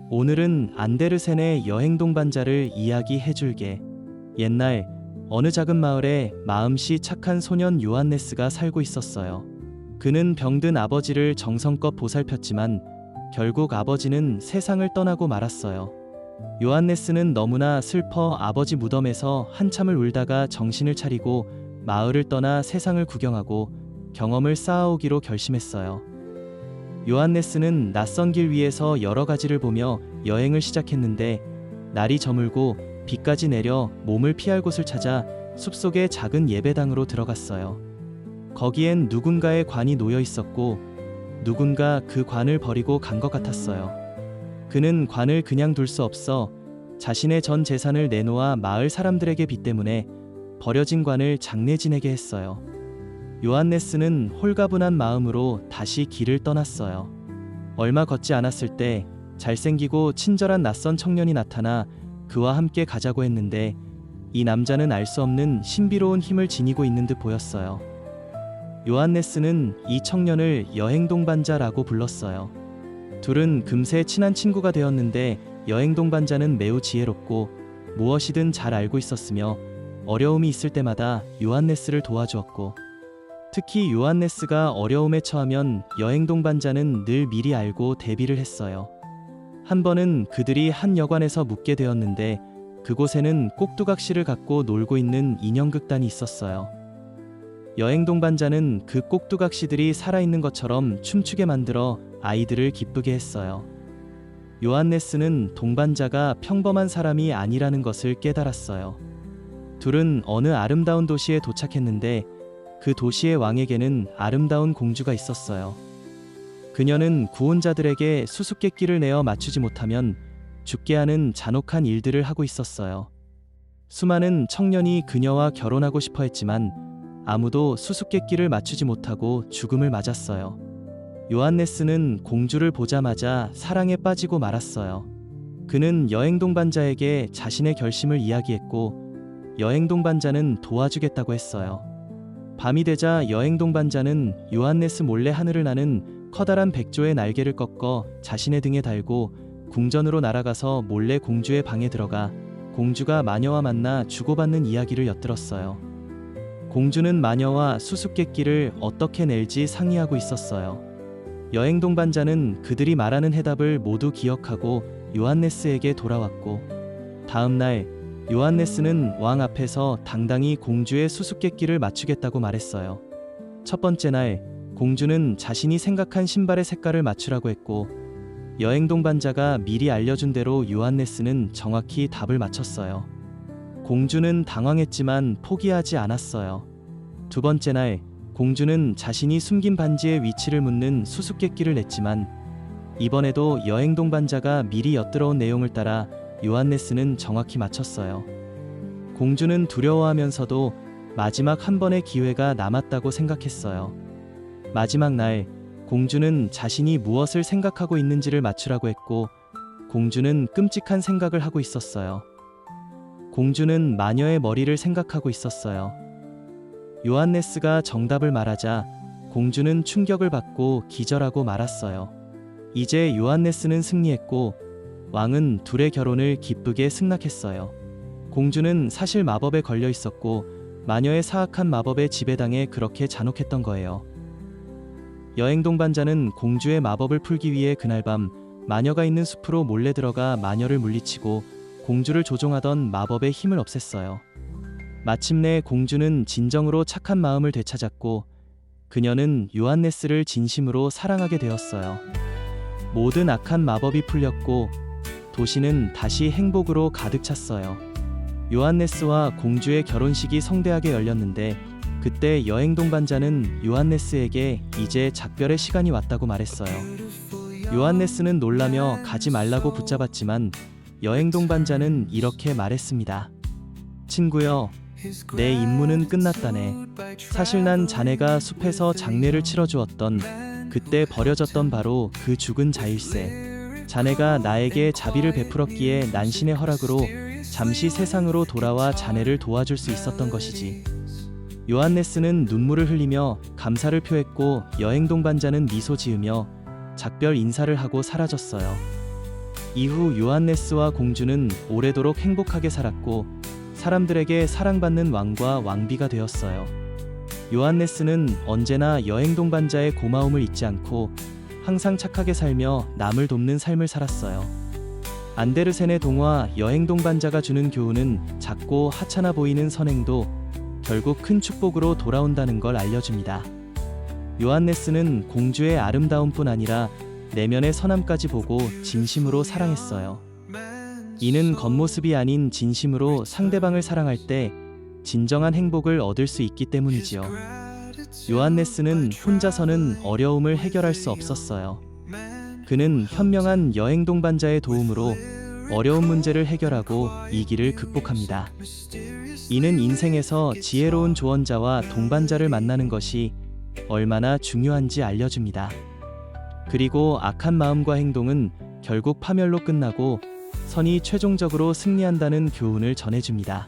오늘은 안데르센의 여행 동반자를 이야기해줄게. 옛날 어느 작은 마을에 마음씨 착한 소년 요한네스가 살고 있었어요. 그는 병든 아버지를 정성껏 보살폈지만 결국 아버지는 세상을 떠나고 말았어요. 요한네스는 너무나 슬퍼 아버지 무덤에서 한참을 울다가 정신을 차리고 마을을 떠나 세상을 구경하고 경험을 쌓아오기로 결심했어요. 요한네스는 낯선 길 위에서 여러 가지를 보며 여행을 시작했는데 날이 저물고 비까지 내려 몸을 피할 곳을 찾아 숲속의 작은 예배당으로 들어갔어요. 거기엔 누군가의 관이 놓여 있었고 누군가 그 관을 버리고 간 것 같았어요. 그는 관을 그냥 둘 수 없어 자신의 전 재산을 내놓아 마을 사람들에게 빚 때문에 버려진 관을 장례 지내게 했어요. 요한네스는 홀가분한 마음으로 다시 길을 떠났어요. 얼마 걷지 않았을 때 잘생기고 친절한 낯선 청년이 나타나 그와 함께 가자고 했는데 이 남자는 알 수 없는 신비로운 힘을 지니고 있는 듯 보였어요. 요한네스는 이 청년을 여행 동반자라고 불렀어요. 둘은 금세 친한 친구가 되었는데 여행 동반자는 매우 지혜롭고 무엇이든 잘 알고 있었으며 어려움이 있을 때마다 요한네스를 도와주었고 특히 요한네스가 어려움에 처하면 여행 동반자는 늘 미리 알고 대비를 했어요. 한 번은 그들이 한 여관에서 묵게 되었는데 그곳에는 꼭두각시를 갖고 놀고 있는 인형극단이 있었어요. 여행 동반자는 그 꼭두각시들이 살아있는 것처럼 춤추게 만들어 아이들을 기쁘게 했어요. 요한네스는 동반자가 평범한 사람이 아니라는 것을 깨달았어요. 둘은 어느 아름다운 도시에 도착했는데 그 도시의 왕에게는 아름다운 공주가 있었어요. 그녀는 구원자들에게 수수께끼를 내어 맞추지 못하면 죽게 하는 잔혹한 일들을 하고 있었어요. 수많은 청년이 그녀와 결혼하고 싶어 했지만 아무도 수수께끼를 맞추지 못하고 죽음을 맞았어요. 요한네스는 공주를 보자마자 사랑에 빠지고 말았어요. 그는 여행 동반자에게 자신의 결심을 이야기했고 여행 동반자는 도와주겠다고 했어요. 밤이 되자 여행 동반자는 요한네스 몰래 하늘을 나는 커다란 백조의 날개를 꺾어 자신의 등에 달고 궁전으로 날아가서 몰래 공주의 방에 들어가 공주가 마녀와 만나 주고받는 이야기를 엿들었어요. 공주는 마녀와 수수께끼를 어떻게 낼지 상의하고 있었어요. 여행 동반자는 그들이 말하는 해답을 모두 기억하고 요한네스에게 돌아왔고 다음 날 요한네스는 왕 앞에서 당당히 공주의 수수께끼를 맞추겠다고 말했어요. 첫 번째 날 공주는 자신이 생각한 신발의 색깔을 맞추라고 했고 여행 동반자가 미리 알려준 대로 요한네스는 정확히 답을 맞췄어요. 공주는 당황했지만 포기하지 않았어요. 두 번째 날 공주는 자신이 숨긴 반지의 위치를 묻는 수수께끼를 냈지만 이번에도 여행 동반자가 미리 엿들어온 내용을 따라 요한네스는 정확히 맞췄어요. 공주는 두려워하면서도 마지막 한 번의 기회가 남았다고 생각했어요. 마지막 날 공주는 자신이 무엇을 생각하고 있는지를 맞추라고 했고 공주는 끔찍한 생각을 하고 있었어요. 공주는 마녀의 머리를 생각하고 있었어요. 요한네스가 정답을 말하자 공주는 충격을 받고 기절하고 말았어요. 이제 요한네스는 승리했고 왕은 둘의 결혼을 기쁘게 승낙했어요. 공주는 사실 마법에 걸려 있었고 마녀의 사악한 마법에 지배당해 그렇게 잔혹했던 거예요. 여행 동반자는 공주의 마법을 풀기 위해 그날 밤 마녀가 있는 숲으로 몰래 들어가 마녀를 물리치고 공주를 조종하던 마법의 힘을 없앴어요. 마침내 공주는 진정으로 착한 마음을 되찾았고 그녀는 요한네스를 진심으로 사랑하게 되었어요. 모든 악한 마법이 풀렸고 도시는 다시 행복으로 가득 찼어요. 요한네스와 공주의 결혼식이 성대하게 열렸는데 그때 여행 동반자는 요한네스에게 이제 작별의 시간이 왔다고 말했어요. 요한네스는 놀라며 가지 말라고 붙잡았지만 여행 동반자는 이렇게 말했습니다. 친구여, 내 임무는 끝났다네. 사실 난 자네가 숲에서 장례를 치러주었던 그때 버려졌던 바로 그 죽은 자일세. 자네가 나에게 자비를 베풀었기에 난신의 허락으로 잠시 세상으로 돌아와 자네를 도와줄 수 있었던 것이지. 요한네스는 눈물을 흘리며 감사를 표했고 여행 동반자는 미소 지으며 작별 인사를 하고 사라졌어요. 이후 요한네스와 공주는 오래도록 행복하게 살았고 사람들에게 사랑받는 왕과 왕비가 되었어요. 요한네스는 언제나 여행 동반자의 고마움을 잊지 않고 항상 착하게 살며 남을 돕는 삶을 살았어요. 안데르센의 동화 여행 동반자가 주는 교훈은 작고 하찮아 보이는 선행도 결국 큰 축복으로 돌아온다는 걸 알려줍니다. 요한네스는 공주의 아름다움뿐 아니라 내면의 선함까지 보고 진심으로 사랑했어요. 이는 겉모습이 아닌 진심으로 상대방을 사랑할 때 진정한 행복을 얻을 수 있기 때문이지요. 요한네스는 혼자서는 어려움을 해결할 수 없었어요. 그는 현명한 여행 동반자의 도움으로 어려운 문제를 해결하고 위기를 극복합니다. 이는 인생에서 지혜로운 조언자와 동반자를 만나는 것이 얼마나 중요한지 알려줍니다. 그리고 악한 마음과 행동은 결국 파멸로 끝나고 선이 최종적으로 승리한다는 교훈을 전해줍니다.